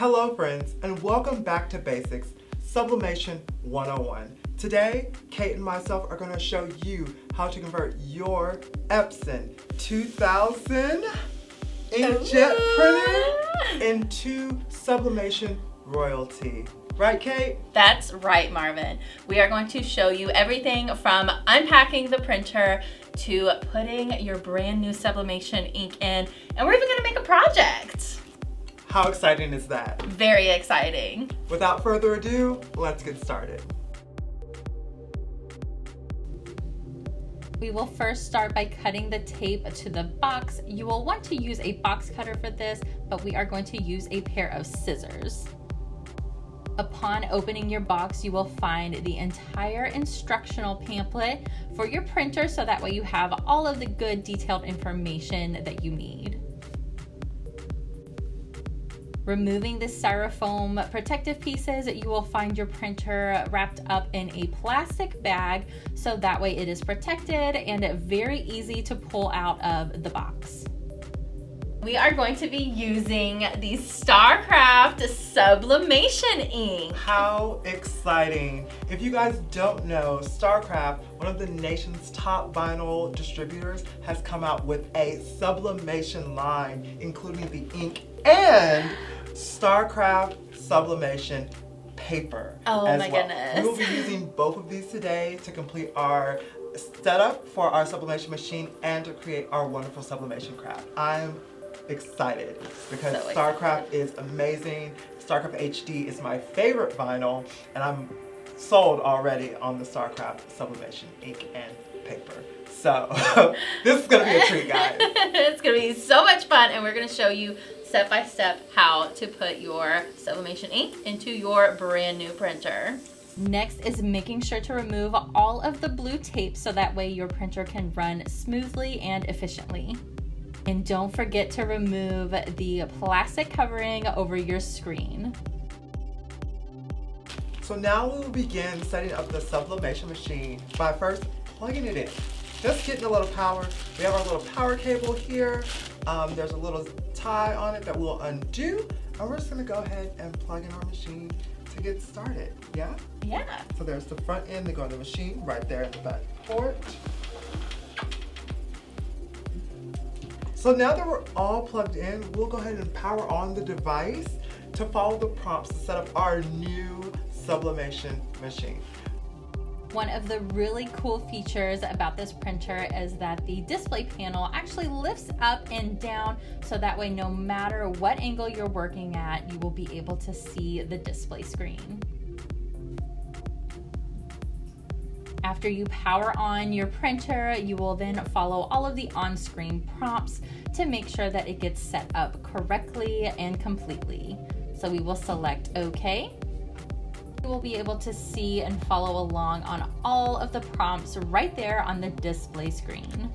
Hello friends, and welcome back to Basics, Sublimation 101. Today, Kate and myself are going to show you how to convert your Epson 2000 inkjet printer into Sublimation royalty. Right, Kate? That's right, Marvin. We are going to show you everything from unpacking the printer to putting your brand new Sublimation ink in, and we're even going to make a project. How exciting is that? Very exciting. Without further ado, let's get started. We will first start by cutting the tape to the box. You will want to use a box cutter for this, but we are going to use a pair of scissors. Upon opening your box, you will find the entire instructional pamphlet for your printer, so that way you have all of the good detailed information that you need. Removing the styrofoam protective pieces, you will find your printer wrapped up in a plastic bag, so that way it is protected and very easy to pull out of the box. We are going to be using the Starcraft Sublimation ink. How exciting. If you guys don't know, Starcraft, one of the nation's top vinyl distributors, has come out with a sublimation line, including the ink and Starcraft Sublimation paper. Oh as my well. goodness. We will be using both of these today to complete our setup for our sublimation machine and to create our wonderful sublimation craft. I'm excited because So Starcraft is amazing. Starcraft HD is my favorite vinyl, and I'm sold already on the Starcraft Sublimation ink and paper. So this is gonna be a treat, guys. It's gonna be so much fun, and we're gonna show you step by step how to put your Sublimation ink into your brand new printer. Next is making sure to remove all of the blue tape so that way your printer can run smoothly and efficiently. And don't forget to remove the plastic covering over your screen. So now we will begin setting up the sublimation machine by first plugging it in. Just getting a little power. We have our little power cable here. There's a little tie on it that we'll undo, and we're just gonna go ahead and plug in our machine to get started, yeah? Yeah. So there's the front end that go in the machine right there in the back port. So now that we're all plugged in, we'll go ahead and power on the device to follow the prompts to set up our new sublimation machine. One of the really cool features about this printer is that the display panel actually lifts up and down, so that way no matter what angle you're working at, you will be able to see the display screen. After you power on your printer, you will then follow all of the on-screen prompts to make sure that it gets set up correctly and completely. So we will select OK. You will be able to see and follow along on all of the prompts right there on the display screen.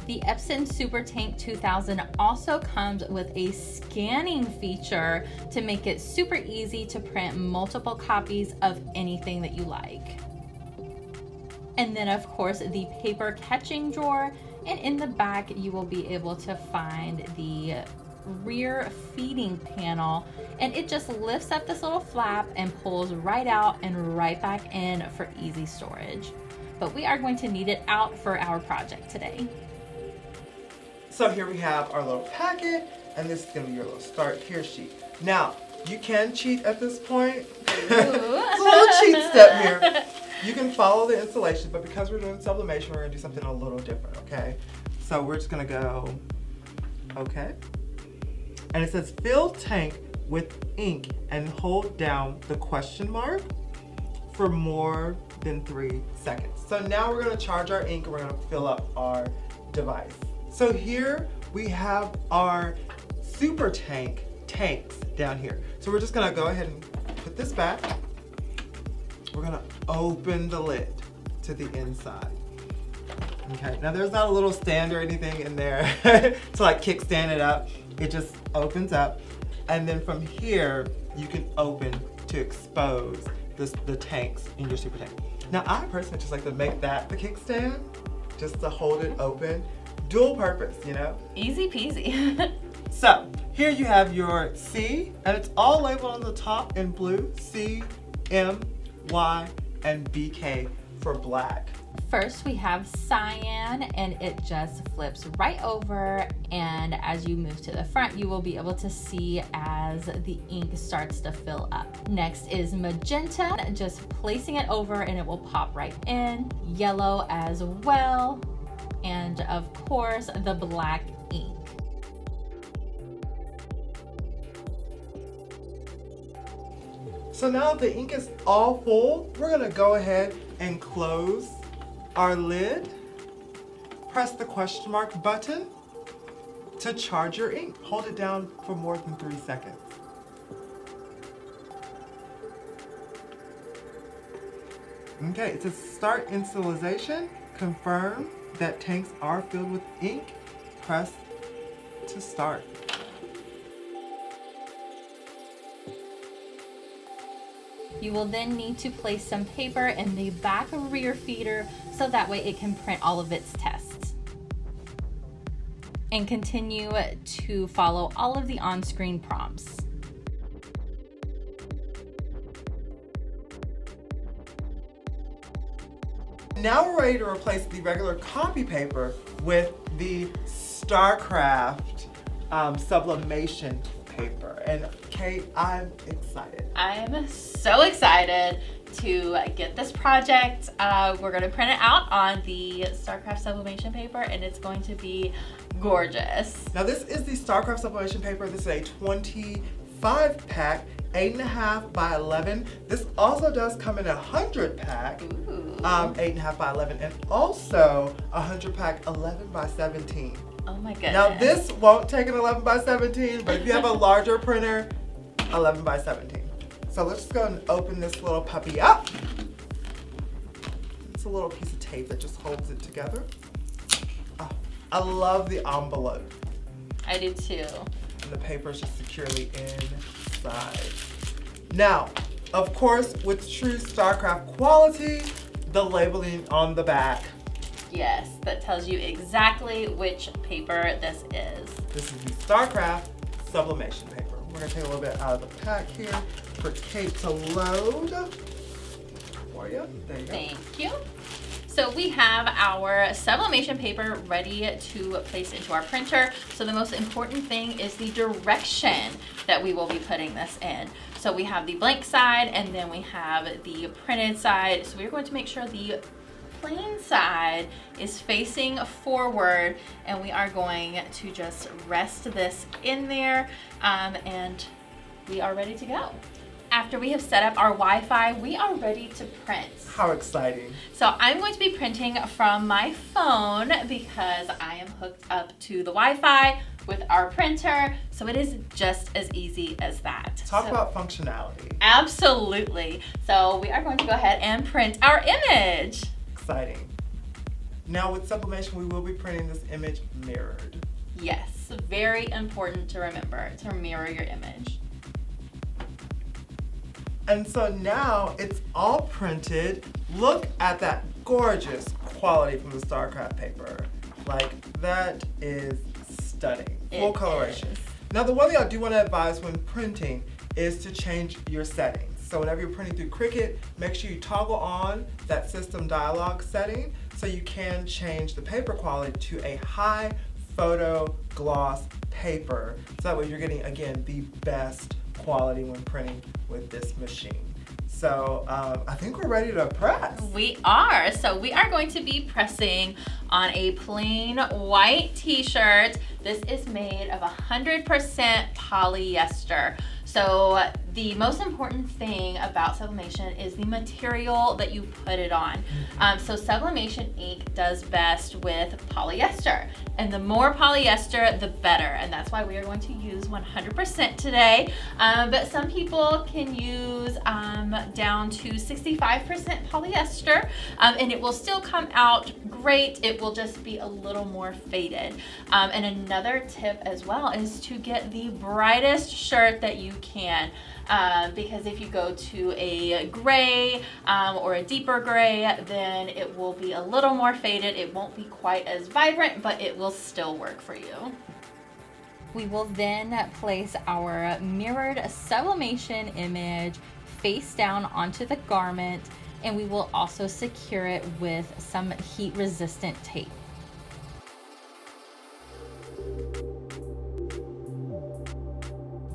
The Epson SuperTank 2000 also comes with a scanning feature to make it super easy to print multiple copies of anything that you like. And then of course the paper catching drawer, and in the back you will be able to find the rear feeding panel, and it just lifts up this little flap and pulls right out and right back in for easy storage. But we are going to need it out for our project today. So here we have our little packet, and this is gonna be your little start here sheet. Now, you can cheat at this point. It's a little cheat step here. You can follow the installation, but because we're doing sublimation, we're gonna do something a little different, okay? So we're just gonna go, okay. And it says fill tank with ink and hold down the question mark for more than 3 seconds. So now we're gonna charge our ink and we're gonna fill up our device. So here we have our super tanks down here. So we're just gonna go ahead and put this back. We're gonna open the lid to the inside. Okay, now there's not a little stand or anything in there to like kickstand it up. It just opens up, and then from here you can open to expose the tanks in your super tank. Now I personally just like to make that the kickstand, just to hold it open. Dual purpose, you know? Easy peasy. So here you have your C, and it's all labeled on the top in blue, C, M, Y, and BK for black. First we have cyan, and it just flips right over, and as you move to the front you will be able to see as the ink starts to fill up. Next is magenta, just placing it over and it will pop right in. Yellow as well, and of course the black ink. So now the ink is all full, we're gonna go ahead and close our lid. Press the question mark button to charge your ink. Hold it down for more than 3 seconds. Okay, it says start installation. Confirm that tanks are filled with ink. Press to start. You will then need to place some paper in the back rear feeder so that way it can print all of its tests. And continue to follow all of the on-screen prompts. Now we're ready to replace the regular copy paper with the Starcraft Sublimation paper. And Kate, I'm excited. I'm so excited to get this project. We're going to print it out on the Starcraft Sublimation paper, and it's going to be gorgeous. Now this is the Starcraft Sublimation paper. This is a 25 pack, 8.5 by 11. This also does come in a 100 pack, 8.5 by 11, and also a 100 pack, 11 by 17. Oh my goodness. Now this won't take an 11 by 17, but if you have a larger printer, 11 by 17. So let's just go and open this little puppy up. It's a little piece of tape that just holds it together. Oh, I love the envelope. I do too. And the paper is just securely inside. Now, of course, with true Starcraft quality, the labeling on the back. Yes, that tells you exactly which paper this is. This is the Starcraft Sublimation paper. We're gonna take a little bit out of the pack here for Kate to load for you. There you go. Thank you. So we have our sublimation paper ready to place into our printer. So the most important thing is the direction that we will be putting this in. So we have the blank side and then we have the printed side. So we're going to make sure the plain side is facing forward, and we are going to just rest this in there, and we are ready to go. After we have set up our Wi-Fi, we are ready to print. How exciting. So I'm going to be printing from my phone because I am hooked up to the Wi-Fi with our printer, so it is just as easy as that. Talk about functionality. Absolutely. So we are going to go ahead and print our image. Exciting. Now with sublimation, we will be printing this image mirrored. Yes, very important to remember to mirror your image. And so now it's all printed. Look at that gorgeous quality from the Starcraft paper. Like, that is stunning. Full coloration. Now the one thing I do want to advise when printing is to change your settings. So whenever you're printing through Cricut, make sure you toggle on that system dialog setting so you can change the paper quality to a high photo gloss paper. So that way you're getting, again, the best quality when printing with this machine. So I think we're ready to press. We are. So we are going to be pressing on a plain white t-shirt. This is made of 100% polyester. So the most important thing about sublimation is the material that you put it on. So sublimation ink does best with polyester. And the more polyester, the better. And that's why we are going to use 100% today. But some people can use down to 65% polyester, and it will still come out great. It will just be a little more faded. And another tip as well is to get the brightest shirt that you can. Because if you go to a gray or a deeper gray, then it will be a little more faded. It won't be quite as vibrant, but it will still work for you. We will then place our mirrored sublimation image face down onto the garment, and we will also secure it with some heat-resistant tape.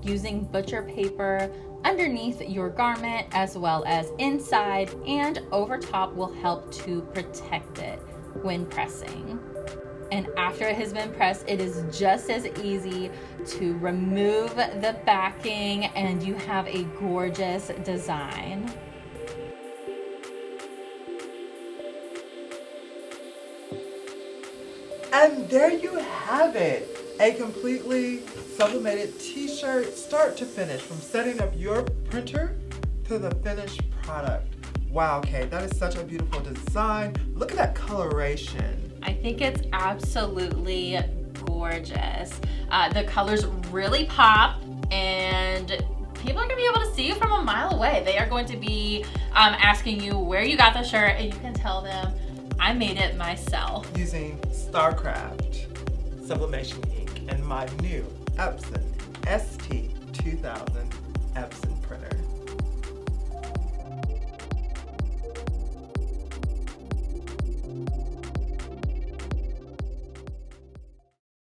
Using butcher paper underneath your garment as well as inside and over top will help to protect it when pressing. And after it has been pressed, it is just as easy to remove the backing and you have a gorgeous design. And there you have it, a completely sublimated t-shirt start to finish, from setting up your printer to the finished product. Wow, Kate, that is such a beautiful design. Look at that coloration. I think it's absolutely gorgeous. The colors really pop, and people are gonna be able to see you from a mile away. They are going to be asking you where you got the shirt, and you can tell them, I made it myself. Using Starcraft sublimation ink and my new Epson ST2000 Epson printer.